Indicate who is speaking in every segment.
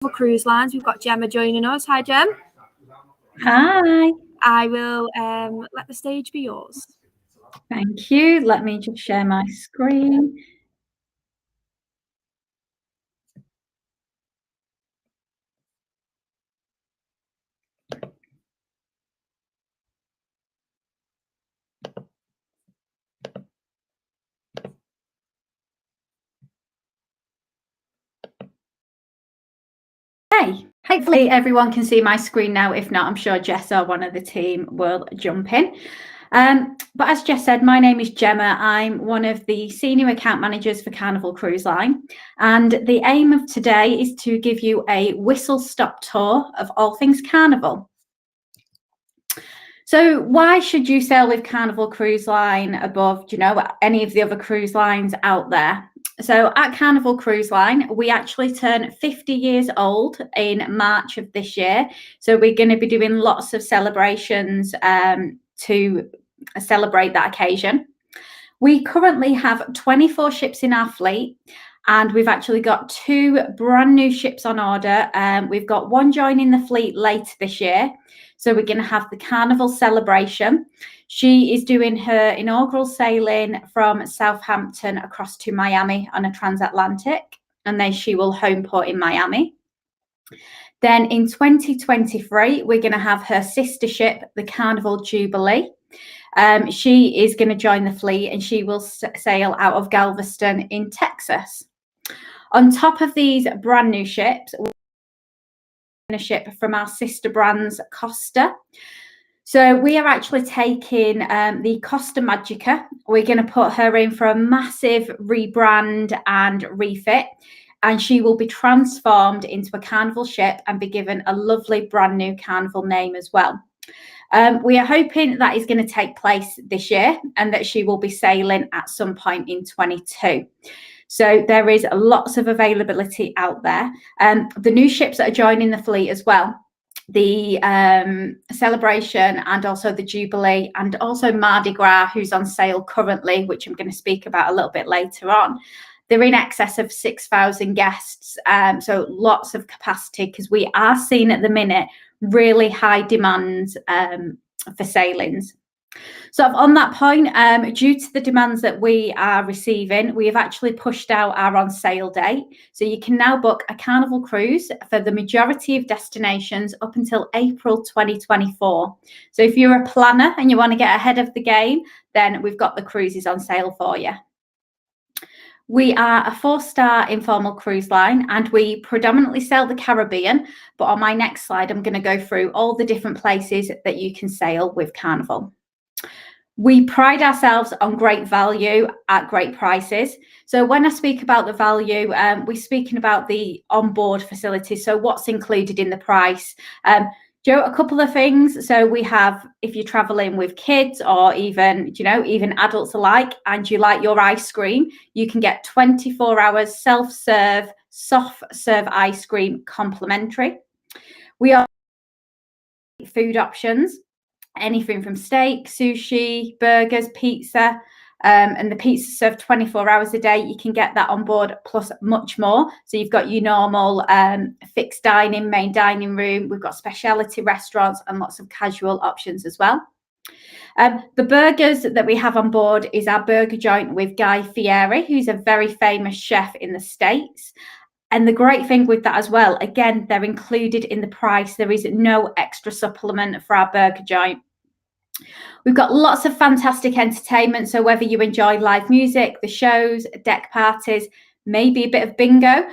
Speaker 1: Cruise Lines. We've got Gemma joining us. Hi, Gem.
Speaker 2: Hi.
Speaker 1: I will let the stage be yours.
Speaker 2: Thank you. Let me just share my screen. Hey, hopefully everyone can see my screen now. If not, I'm sure Jess or one of the team will jump in. But as Jess said, my name is Gemma. I'm one of the senior account managers for Carnival Cruise Line. And the aim of today is to give you a whistle-stop tour of all things Carnival. So why should you sail with Carnival Cruise Line above, any of the other cruise lines out there? So at Carnival Cruise Line, we actually turn 50 years old in March of this year. So we're going to be doing lots of celebrations to celebrate that occasion. We currently have 24 ships in our fleet, and we've actually got 2 brand new ships on order. We've got one joining the fleet later this year. So we're going to have the Carnival Celebration. She is doing her inaugural sailing from Southampton across to Miami on a transatlantic, and then she will home port in Miami. Then in 2023, we're going to have her sister ship, the Carnival Jubilee. She is going to join the fleet, and she will sail out of Galveston in Texas. On top of these brand new ships, a ship from our sister brands Costa. So we are actually taking the Costa Magica. We're going to put her in for a massive rebrand and refit, and she will be transformed into a Carnival ship and be given a lovely brand new Carnival name as well. We are hoping that is going to take place this year and that she will be sailing at some point in 22. So there is lots of availability out there. The new ships that are joining the fleet as well, the Celebration and also the Jubilee, and also Mardi Gras, who's on sale currently, which I'm going to speak about a little bit later on. They're in excess of 6,000 guests, so lots of capacity, because we are seeing at the minute really high demand for sailings. So on that point, due to the demands that we are receiving, we have actually pushed out our on sale date. So you can now book a Carnival cruise for the majority of destinations up until April 2024. So if you're a planner and you want to get ahead of the game, then we've got the cruises on sale for you. We are a 4-star informal cruise line, and we predominantly sail the Caribbean. But on my next slide, I'm going to go through all the different places that you can sail with Carnival. We pride ourselves on great value at great prices. So when I speak about the value, we're speaking about the onboard facilities. So what's included in the price? A couple of things. So we have, if you're traveling with kids or even adults alike, and you like your ice cream, you can get 24 hours self-serve, soft serve ice cream complimentary. We are food options, anything from steak, sushi, burgers, pizza, and the pizza served 24 hours a day. You can get that on board plus much more. So you've got your normal fixed dining, main dining room. We've got specialty restaurants and lots of casual options as well. The burgers that we have on board is our burger joint with Guy Fieri, who's a very famous chef in the States. And the great thing with that as well, again, they're included in the price. There is no extra supplement for our burger joint. We've got lots of fantastic entertainment. So whether you enjoy live music, the shows, deck parties, maybe a bit of bingo.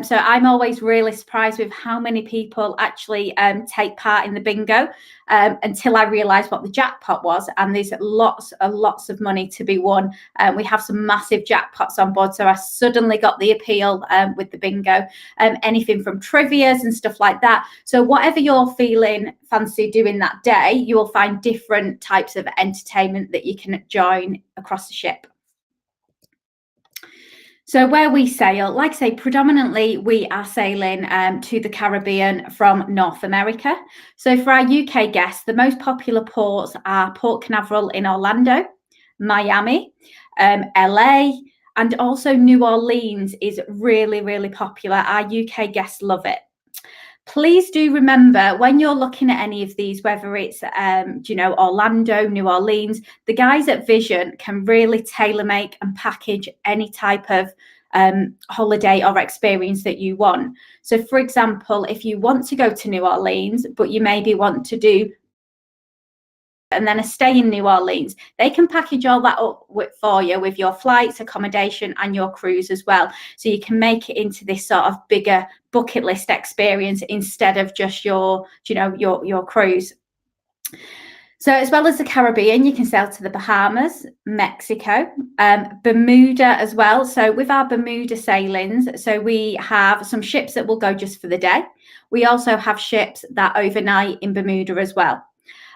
Speaker 2: So I'm always really surprised with how many people actually take part in the bingo until I realised what the jackpot was. And there's lots of money to be won. We have some massive jackpots on board. So I suddenly got the appeal with the bingo, anything from trivias and stuff like that. So whatever you're feeling fancy doing that day, you will find different types of entertainment that you can join across the ship. So where we sail, like I say, predominantly we are sailing to the Caribbean from North America. So for our UK guests, the most popular ports are Port Canaveral in Orlando, Miami, LA, and also New Orleans is really, really popular. Our UK guests love it. Please do remember when you're looking at any of these, whether it's, Orlando, New Orleans, the guys at Vision can really tailor make and package any type of holiday or experience that you want. So, for example, if you want to go to New Orleans, but you maybe want to do and then a stay in New Orleans, they can package all that up for you with your flights, accommodation, and your cruise as well. So you can make it into this sort of bigger bucket list experience instead of just your cruise. So as well as the Caribbean, you can sail to the Bahamas, Mexico, Bermuda as well. So with our Bermuda sailings, so we have some ships that will go just for the day. We also have ships that overnight in Bermuda as well.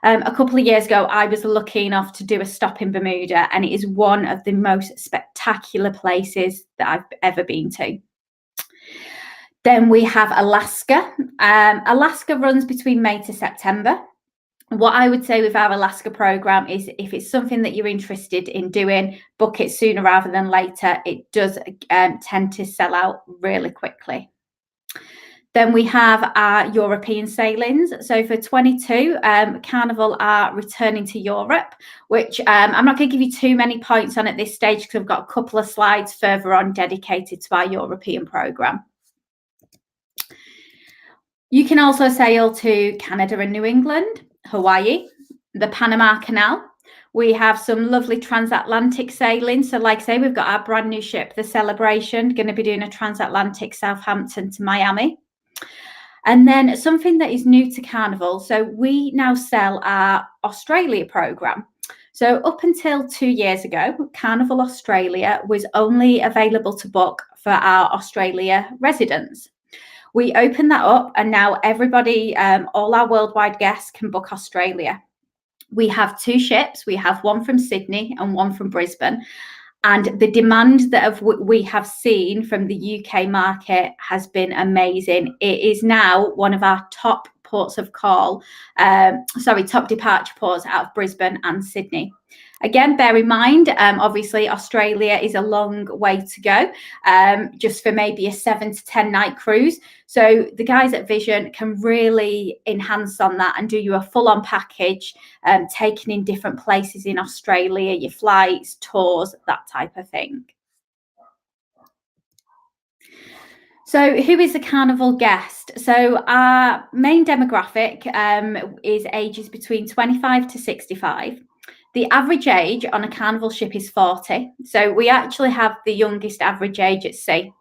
Speaker 2: A couple of years ago, I was lucky enough to do a stop in Bermuda, and it is one of the most spectacular places that I've ever been to. Then we have Alaska. Alaska runs between May to September. What I would say with our Alaska program is if it's something that you're interested in doing, book it sooner rather than later. It does tend to sell out really quickly. Then we have our European sailings. So for 22, Carnival are returning to Europe, which I'm not going to give you too many points on at this stage because I've got a couple of slides further on dedicated to our European program. You can also sail to Canada and New England, Hawaii, the Panama Canal. We have some lovely transatlantic sailing. So like I say, we've got our brand new ship, the Celebration, going to be doing a transatlantic Southampton to Miami. And then something that is new to Carnival. So we now sell our Australia program. So up until 2 years ago, Carnival Australia was only available to book for our Australia residents. We opened that up and now everybody, all our worldwide guests can book Australia. We have 2 ships. We have one from Sydney and one from Brisbane. And the demand that we have seen from the UK market has been amazing. It is now one of our top ports of call, top departure ports out of Brisbane and Sydney. Again, bear in mind, obviously, Australia is a long way to go, just for maybe a 7 to 10 night cruise. So the guys at Vision can really enhance on that and do you a full-on package, taking in different places in Australia, your flights, tours, that type of thing. So who is a Carnival guest? So our main demographic is ages between 25 to 65. The average age on a Carnival ship is 40. So we actually have the youngest average age at sea.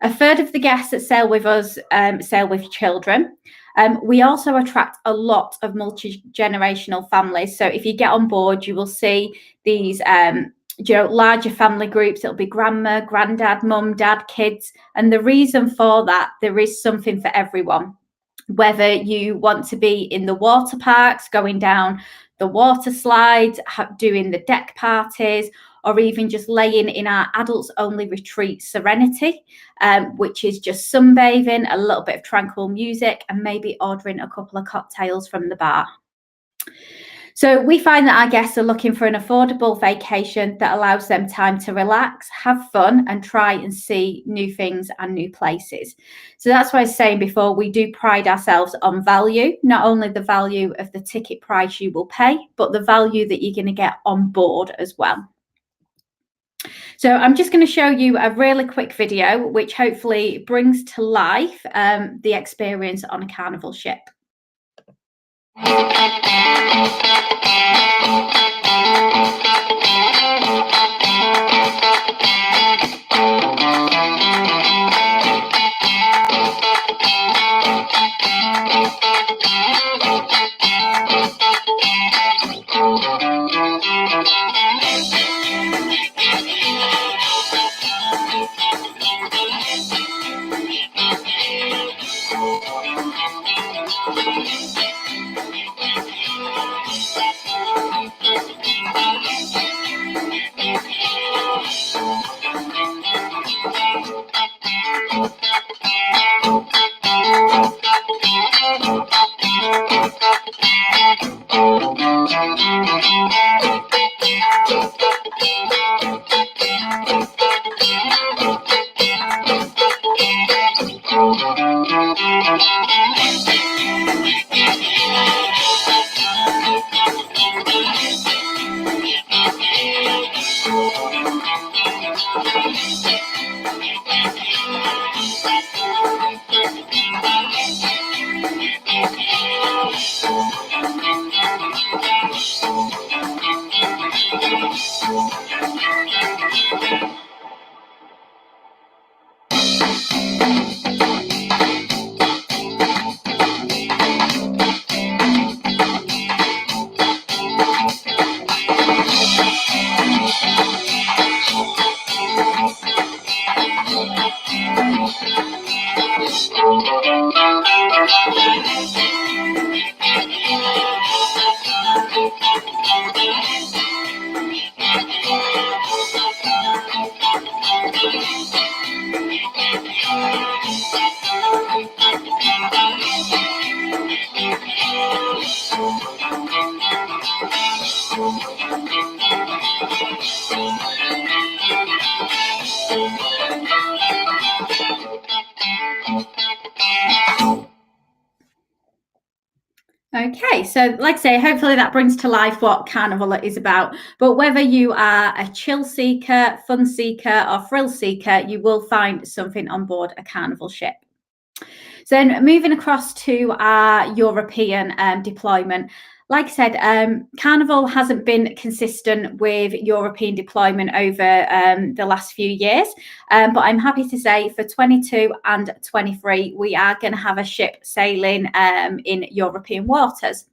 Speaker 2: A third of the guests that sail with us sail with children. We also attract a lot of multi-generational families. So if you get on board, you will see these larger family groups. It'll be grandma, granddad, mum, dad, kids. And the reason for that, there is something for everyone. Whether you want to be in the water parks, going down the water slides, doing the deck parties, or even just laying in our adults only retreat Serenity, which is just sunbathing, a little bit of tranquil music, and maybe ordering a couple of cocktails from the bar. So we find that our guests are looking for an affordable vacation that allows them time to relax, have fun, and try and see new things and new places. So that's why I was saying before, we do pride ourselves on value, not only the value of the ticket price you will pay, but the value that you're going to get on board as well. So I'm just going to show you a really quick video, which hopefully brings to life the experience on a Carnival ship. Okay, so like I say, hopefully that brings to life what Carnival is about. But whether you are a chill seeker, fun seeker, or thrill seeker, you will find something on board a Carnival ship. So then moving across to our European deployment, like I said, Carnival hasn't been consistent with European deployment over the last few years, but I'm happy to say for 22 and 23, we are going to have a ship sailing in European waters.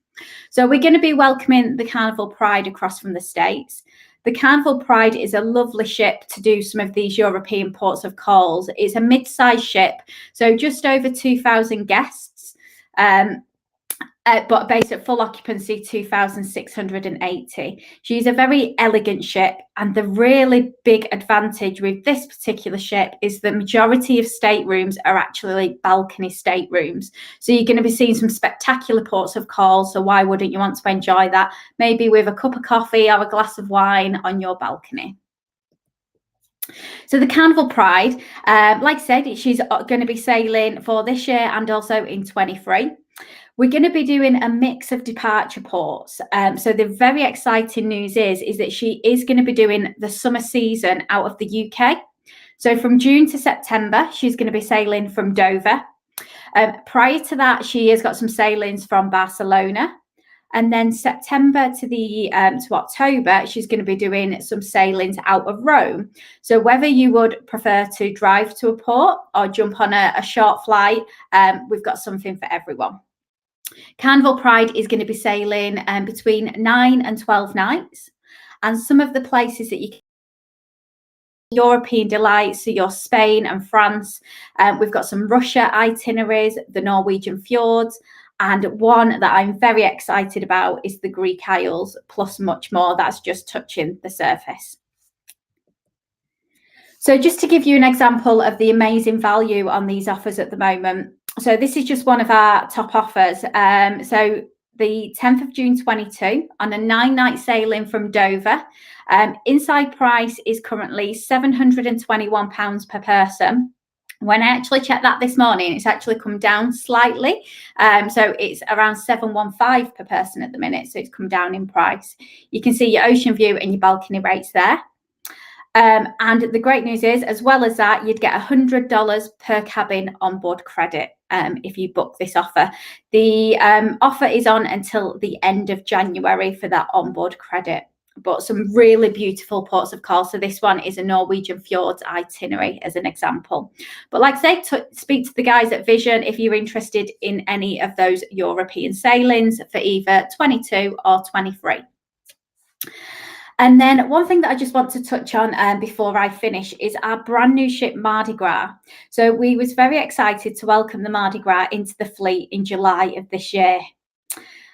Speaker 2: So we're going to be welcoming the Carnival Pride across from the States. The Carnival Pride is a lovely ship to do some of these European ports of calls. It's a mid-sized ship, so just over 2,000 guests, but based at full occupancy, 2,680. She's a very elegant ship, and the really big advantage with this particular ship is the majority of staterooms are actually balcony staterooms. So you're going to be seeing some spectacular ports of call, so why wouldn't you want to enjoy that? Maybe with a cup of coffee or a glass of wine on your balcony. So the Carnival Pride, like I said, she's going to be sailing for this year and also in 23. We're going to be doing a mix of departure ports. So the very exciting news is that she is going to be doing the summer season out of the UK. So from June to September, she's going to be sailing from Dover. Prior to that, she has got some sailings from Barcelona. And then September to October, she's going to be doing some sailings out of Rome. So whether you would prefer to drive to a port or jump on a short flight, we've got something for everyone. Carnival Pride is going to be sailing between 9 and 12 nights. And some of the places that you can European delights, so your Spain and France. We've got some Russia itineraries, the Norwegian fjords, and one that I'm very excited about is the Greek Isles, plus much more. That's just touching the surface. So just to give you an example of the amazing value on these offers at the moment. So this is just one of our top offers. So the 10th of June 22 on a 9-night sailing from Dover. Inside price is currently £721 per person. When I actually checked that this morning, it's actually come down slightly. So it's around £715 per person at the minute. So it's come down in price. You can see your ocean view and your balcony rates there. And the great news is, as well as that, you'd get $100 per cabin onboard credit if you book this offer. The offer is on until the end of January for that onboard credit. But some really beautiful ports of call. So this one is a Norwegian fjords itinerary as an example. But like I say, speak to the guys at Vision if you're interested in any of those European sailings for either 22 or 23. And then one thing that I just want to touch on before I finish is our brand new ship Mardi Gras. So we was very excited to welcome the Mardi Gras into the fleet in July of this year.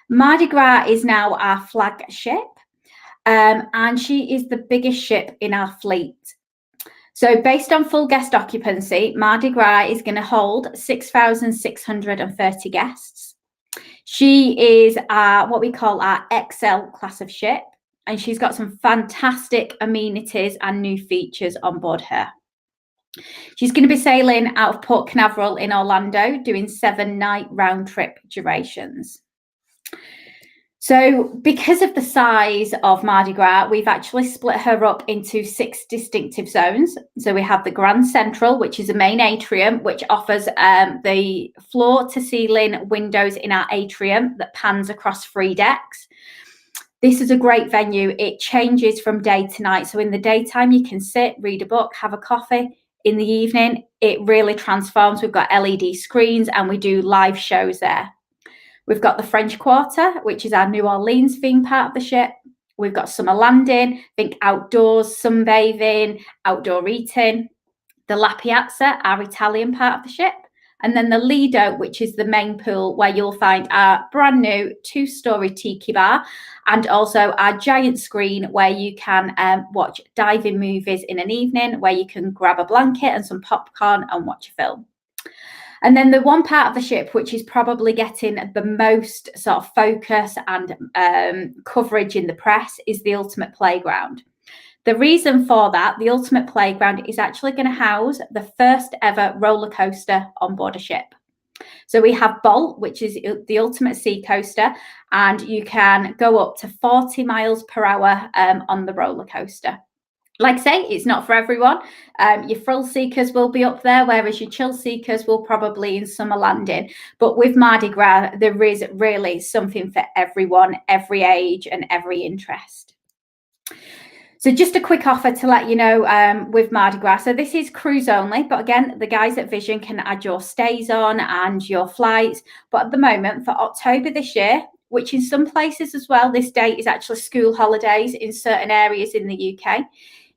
Speaker 2: Mardi Gras is now our flagship, and she is the biggest ship in our fleet. So based on full guest occupancy, Mardi Gras is going to hold 6,630 guests. She is what we call our XL class of ship. And she's got some fantastic amenities and new features on board her. She's going to be sailing out of Port Canaveral in Orlando, doing 7-night round trip durations. So because of the size of Mardi Gras, we've actually split her up into 6 distinctive zones. So we have the Grand Central, which is a main atrium, which offers the floor to ceiling windows in our atrium that pans across 3 decks. This is a great venue. It changes from day to night. So in the daytime, you can sit, read a book, have a coffee. In the evening, it really transforms. We've got LED screens and we do live shows there. We've got the French Quarter, which is our New Orleans theme part of the ship. We've got summer landing, think outdoors, sunbathing, outdoor eating. The La Piazza, our Italian part of the ship. And then the Lido, which is the main pool where you'll find our brand new 2-story tiki bar and also our giant screen where you can watch diving movies in an evening, where you can grab a blanket and some popcorn and watch a film. And then the one part of the ship which is probably getting the most sort of focus and coverage in the press is the Ultimate Playground. The reason for that, the Ultimate Playground is actually going to house the first ever roller coaster on board a ship. So we have Bolt, which is the ultimate sea coaster, and you can go up to 40 miles per hour on the roller coaster. Like I say, it's not for everyone. Your thrill seekers will be up there, whereas your chill seekers will probably in summer landing. But with Mardi Gras, there is really something for everyone, every age and every interest. So just a quick offer to let you know with Mardi Gras. So this is cruise only, but again, the guys at Vision can add your stays on and your flights. But at the moment, for October this year, which in some places as well, this date is actually school holidays in certain areas in the UK,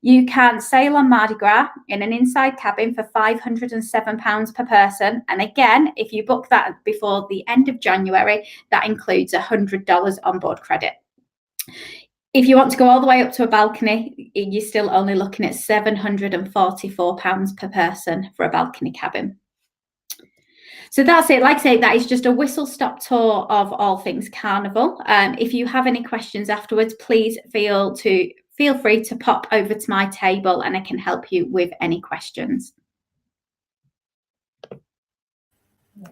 Speaker 2: you can sail on Mardi Gras in an inside cabin for £507 per person. And again, if you book that before the end of January, that includes $100 onboard credit. If you want to go all the way up to a balcony, you're still only looking at £744 per person for a balcony cabin. So that's it. Like I say, that is just a whistle-stop tour of all things Carnival. If you have any questions afterwards, please feel free to pop over to my table and I can help you with any questions.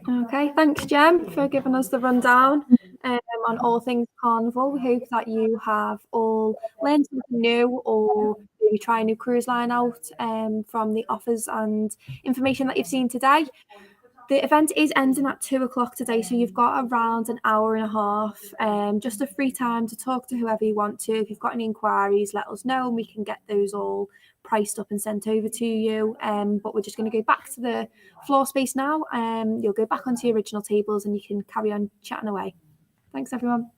Speaker 1: Okay, thanks, Jem, for giving us the rundown on all things Carnival. We hope that you have all learned something new or maybe try a new cruise line out from the offers and information that you've seen today. The event is ending at 2 o'clock today, so you've got around an hour and a half, just a free time to talk to whoever you want to. If you've got any inquiries, let us know and we can get those all priced up and sent over to you. But we're just going to go back to the floor space now. You'll go back onto your original tables and you can carry on chatting away. Thanks, everyone.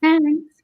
Speaker 2: Thanks.